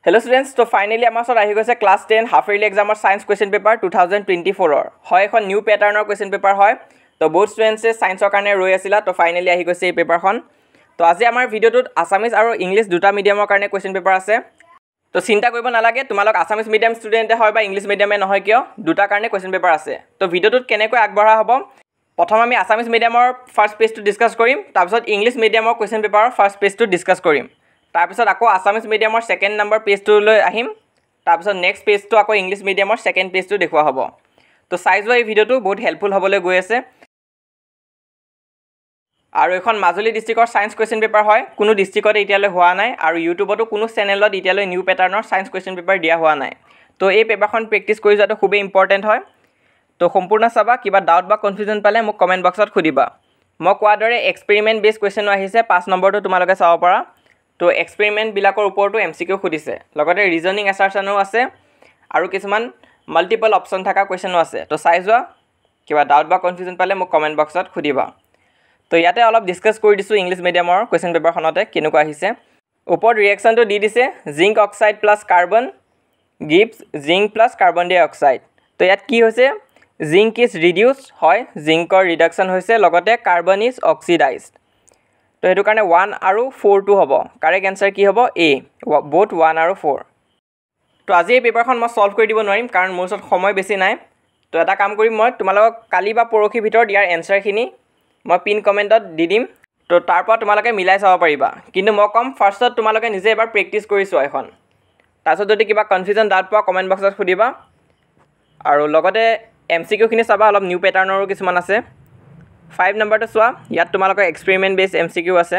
Hello students, so finally আমাৰ ওচৰত আহি গৈছে ক্লাছ 10 হাফ ইয়াৰলি এক্সামৰ সায়েন্স কোৱেশ্চন পেপাৰ 2024 হয় এখন নিউ প্যাটাৰ্নৰ কোৱেশ্চন পেপাৰ হয় তো বহুত ষ্টুডেন্টছে সায়েন্সৰ কাৰণে ৰৈ আছিল তো ফাইনালি আহি গৈছে এই পেপাৰখন তো আজি আমাৰ ভিডিওটোত আসামিজ আৰু ইংলিশ দুটা মিডিয়ামৰ কাৰণে কোৱেশ্চন পেপাৰ আছে তো চিন্তা কৰিব নালাগে তোমালোক আসামিজ মিডিয়াম ষ্টুডেন্টে হয় বা ইংলিশ মিডিয়ামে নহয় কিয় দুটা কাৰণে কোৱেশ্চন পেপাৰ আছে তো ভিডিওটোত কেনেকৈ আগবঢ়া হ'ব প্ৰথম আমি আসামিজ মিডিয়ামৰ ফাৰ্স্ট পেজটো ডিসকাস কৰিম তাৰপিছত ইংলিশ মিডিয়ামৰ কোৱেশ্চন পেপাৰৰ ফাৰ্স্ট পেজটো ডিসকাস কৰিম তাৰপিছত আকৌ আসামিজ মিডিয়ামৰ সেকেন্ড নম্বৰ পেজটোলৈ আহিম তাৰপিছত নেক্সট পেজটো আকৌ ইংলিশ মিডিয়ামৰ সেকেন্ড পেজটো দেখুৱা হ'ব তো চাই যোৱা এই ভিডিওটো বহুত হেল্পফুল হ'বলৈ গৈ আছে আৰু এখন মাজুলী ডিস্ট্ৰিক্টৰ সায়েন্স কোৱেশ্চন পেপাৰ হয় কোনো ডিস্ট্ৰিক্টত এতিয়ালৈ হোৱা নাই আৰু ইউটিউবতো কোনো চেনেলত এতিয়ালৈ নিউ প্যাটাৰ্নৰ সায়েন্স কোৱেশ্চন পেপাৰ দিয়া হোৱা নাই তো এই পেপাৰখন প্ৰেক্টিছ কৰি যোৱাটো খুবেই ইম্পৰ্টেন্ট হয় তো সম্পূৰ্ণ চাবা কিবা ডাউট বা কনফিউজন পালে মোক কমেন্ট বক্সত খুদিবা মই কোৱাৰ দৰে এক্সপেৰিমেন্ট বেস কোৱেশ্চন আহিছে 5 নম্বৰটো তোমালোকে চাব পাৰা তো এক্সপেৰিমেন্ট বিলাকৰ ওপৰতো এমসিকিউ খুদিছে লগতে ৰিজনিং এছাৰচনো আছে আৰু কিছুমান মাল্টিপল অপচন থকা কোৱেশ্চনো আছে তো চাই যোৱা কিবা ডাউট বা কনফিউজন পালে মোক কমেন্ট বক্সত খুদিবা তো ইয়াতে অলপ ডিসকাস কৰি দিছো ইংলিশ মিডিয়ামৰ কোৱেশ্চন পেপাৰখনতে কেনেকুৱা আহিছে ওপৰত ৰিঅ্যাকচনটো দি দিছে zinc oxide plus carbon gives zinc plus carbon dioxide তো ইয়াত কি হৈছে জিংক ইজ ৰিডিউসড হয় জিংকৰ ৰিডাকশন হৈছে লগতে কাৰ্বন ইজ অক্সিডাইজড তো হেতু কাৰণে 1 আৰু 4 টো হ'ব কাৰেক্ট আনসাৰ কি হ'ব এ both 1 আৰু 4 তো আজি এই পেপাৰখন মই সলভ কৰি দিব নোৱাৰিম কাৰণ মোৰ ওচৰত সময় বেছি নাই তো এটা কাম কৰিম মই তোমালোকক কালি বা পৰখি ভিতৰত ইয়াৰ আনসাৰখিনি মই পিন কমেন্টত দি দিম তো তাৰ পৰা তোমালোকে মিলাই চাব পাৰিবা কিন্তু মই কম ফাৰ্ষ্টত তোমালোকে নিজে এবাৰ প্ৰেক্টিছ কৰিছো এখন তাৰপিছত যদি কিবা কনফিউজন ডাউট পোৱা কমেন্ট বক্সত খুদিবা আৰু লগতে এমসিকিউ খিনি চাবা অলপ নিউ প্যাটাৰ্নৰো কিছুমান আছে 5 নম্বৰটো চোৱা ইয়াত তোমালোকৰ এক্সপেৰিমেন্ট বেস এমসিকিউ আছে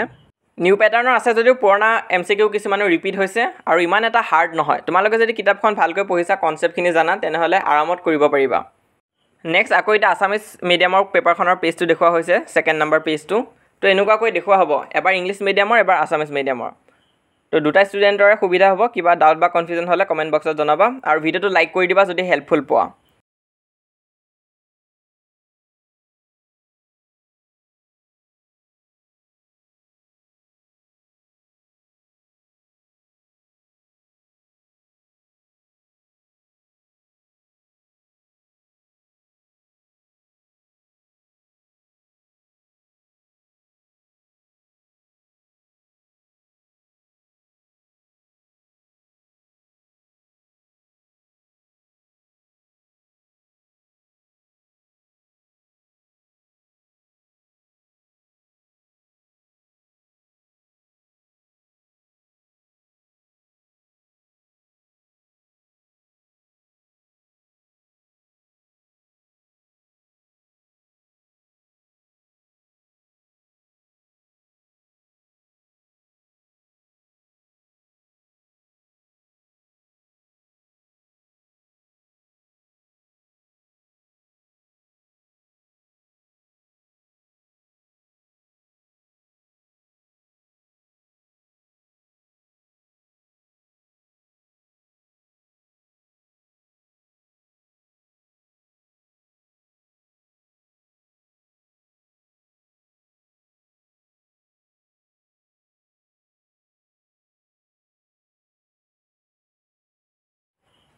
নিউ প্যাটাৰ্নৰ আছে যদিও পুৰণা এমসিকিউ কিছুমানো ৰিপিট হৈছে আৰু ইমান এটা হাৰ্ড নহয় তোমালোকে যদি কিতাপখন ভালকৈ পঢ়িছা কনসেপ্টখিনি জানা তেনেহলে আৰামত কৰিব পাৰিবা নেক্সট আকৌ এটা আসামিজ মিডিয়ামৰ পেপাৰখনৰ পেজটো দেখুৱা হৈছে সেকেন্ড নম্বৰ পেজটো তো এনেকুৱাকৈ দেখুৱা হ'ব এবাৰ ইংলিশ মিডিয়ামৰ এবাৰ আসামিজ মিডিয়ামৰ তো দুটা ষ্টুডেন্টৰে সুবিধা হ'ব কিবা ডাউট বা কনফিউজন হলে কমেন্ট বক্সত জনাবা আৰু ভিডিওটো লাইক কৰি দিবা যদি হেল্পফুল পোৱা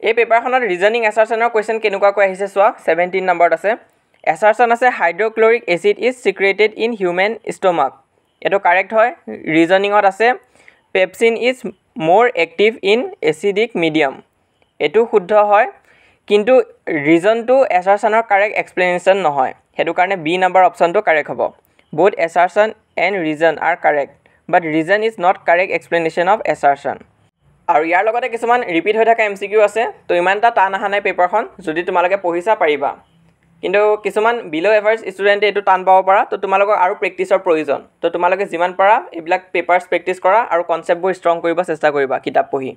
এই পেপাৰখনত ৰিজনিং এছাৰচনৰ কোৱেশ্চন কেনেকুৱাকৈ আহিছে চোৱা 17 নম্বৰত আছে এছাৰচন আছে hydrochloric acid is secreted in human stomach এটো কাৰেক্ট হয় ৰিজনিংত আছে pepsin is more active in acidic medium এটো শুদ্ধ হয় কিন্তু ৰিজনটো এছাৰচনৰ কাৰেক্ট এক্সপ্লেনেশ্যন নহয় হেতু কাৰণে বি নম্বৰ অপচনটো কাৰেক্ট হ'ব both assertion and reason are correct but reason is not correct explanation of assertion আৰু ইয়াৰ লগতে কিছুমান ৰিপিট হৈ থকা এমসিকিউ আছে তো ইমানটা টান আহা নাই পেপাৰখন যদি তোমালোকে পঢ়িছা পাৰিবা কিন্তু কিছুমান বিলো এভাৰেজ ষ্টুডেন্টে এটো টান পাব পাৰা তো তোমালোকক আৰু প্ৰেক্টিছৰ প্ৰয়োজন তো তোমালোকে যিমান পাৰা এইবিলাক পেপাৰছ প্ৰেক্টিছ কৰা আৰু কনসেপ্টবোৰ ষ্ট্ৰং কৰিব চেষ্টা কৰিবা কিতাপ পঢ়ি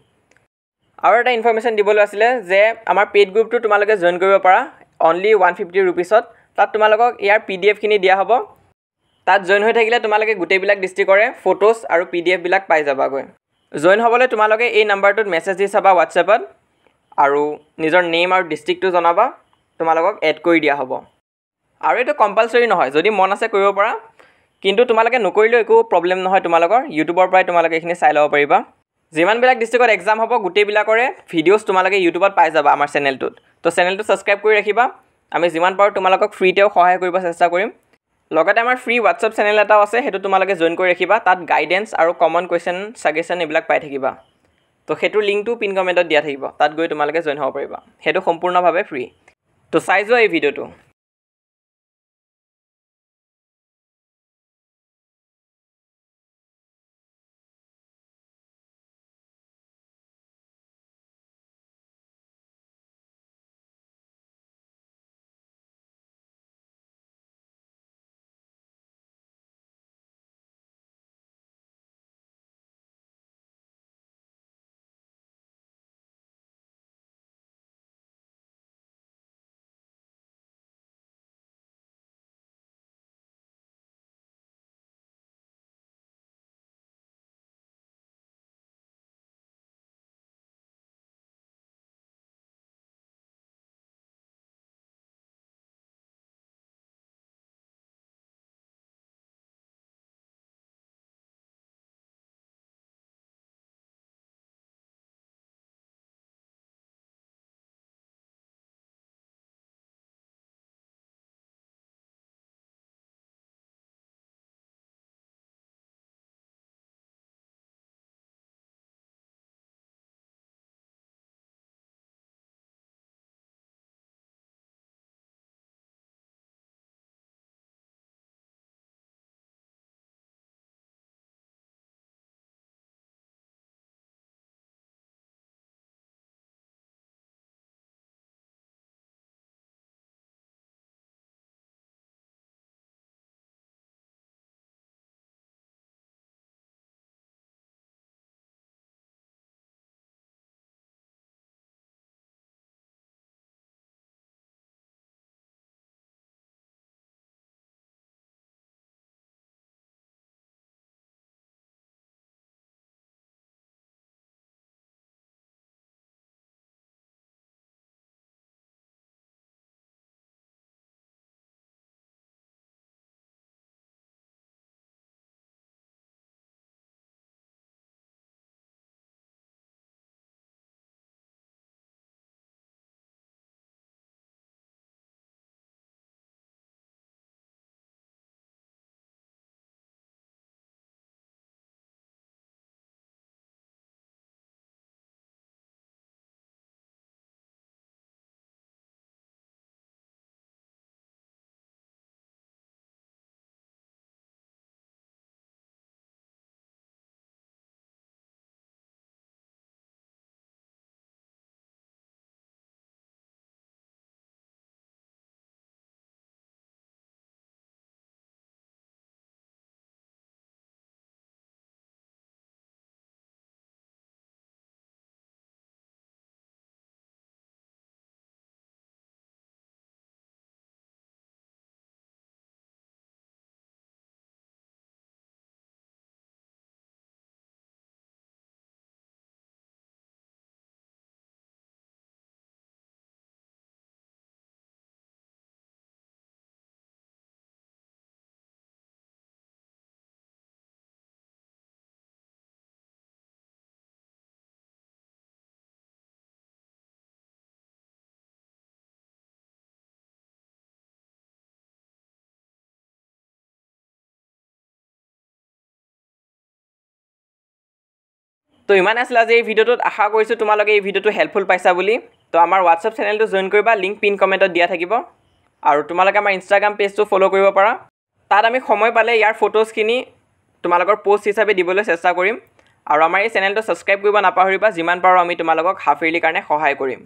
আৰু এটা ইনফৰমেশন দিবলৈ আছিল যে আমাৰ পেইড গ্ৰুপটো তোমালোকে জয়েন কৰিব পাৰা অনলি 150 रुपीसত তাত তোমালোকক ইয়াৰ পিডিএফ খিনি দিয়া হ'ব তাত জয়েন হৈ থাকিলে তোমালোকে গুটেবিলাক ডিস্ট্ৰিক্টৰে ফটোজ আৰু পিডিএফ বিলাক পাই যাবাগৈ জয়েন হ'বলৈ তোমালোকে এই নম্বৰটোত মেছেজ দি চাবা WhatsAppত আৰু নিজৰ নেম আৰু ডিস্ট্ৰিক্টটো জনাবা তোমালোকক এড কৰি দিয়া হ'ব আৰু এটো কম্পালসৰি নহয় যদি মন আছে কৰিব পাৰা কিন্তু তোমালোকে নকৰিলে একো প্ৰবলেম নহয় তোমালোকৰ ইউটিউবৰ পৰাই তোমালোকে এখিনি চাই লব পাৰিবা যিমানবিলাক ডিষ্ট্ৰিক্টত এক্সাম হ'ব গোটেইবিলাকৰে ভিডিঅ'জ তোমালোকে ইউটিউবত পাই যাবা আমাৰ চেনেলটোত। তো চেনেলটো ছাবস্ক্ৰাইব কৰি ৰাখিবা, আমি যিমান পাৰোঁ তোমালোকক ফ্ৰীতেও সহায় কৰিব চেষ্টা কৰিম। লগতে আমাৰ ফ্ৰী হোৱাটছআপ চেনেল এটাও আছে, সেইটো তোমালোকে জইন কৰি ৰাখিবা, তাত গাইডেন্স আৰু কমন কুৱেশ্যন ছাজেশ্যন এইবিলাক পাই থাকিবা। তো সেইটোৰ লিংকটো পিন কমেণ্টত দিয়া থাকিব, তাত গৈ তোমালোকে জইন হ'ব পাৰিবা, সেইটো সম্পূৰ্ণভাৱে ফ্ৰী। তো চাই যোৱা এই ভিডিঅ'টো। তো ইমান আছিল আজি এই ভিডিঅ'টোত, আশা কৰিছোঁ তোমালোকে এই ভিডিঅ'টো হেল্পফুল পাইছা বুলি। তো আমাৰ হোৱাটছআপ চেনেলটো জইন কৰিবা, লিংক পিন কমেণ্টত দিয়া থাকিব, আৰু তোমালোকে আমাৰ ইনষ্টাগ্ৰাম পেজটো ফ'ল' কৰিব পাৰা, তাত আমি সময় পালে ইয়াৰ ফটোজখিনি তোমালোকৰ পোষ্ট হিচাপে দিবলৈ চেষ্টা কৰিম। আৰু আমাৰ এই চেনেলটো ছাবস্ক্ৰাইব কৰিব নাপাহৰিবা, যিমান পাৰোঁ আমি তোমালোকক হাফ ইয়াৰলিৰ কাৰণে সহায় কৰিম।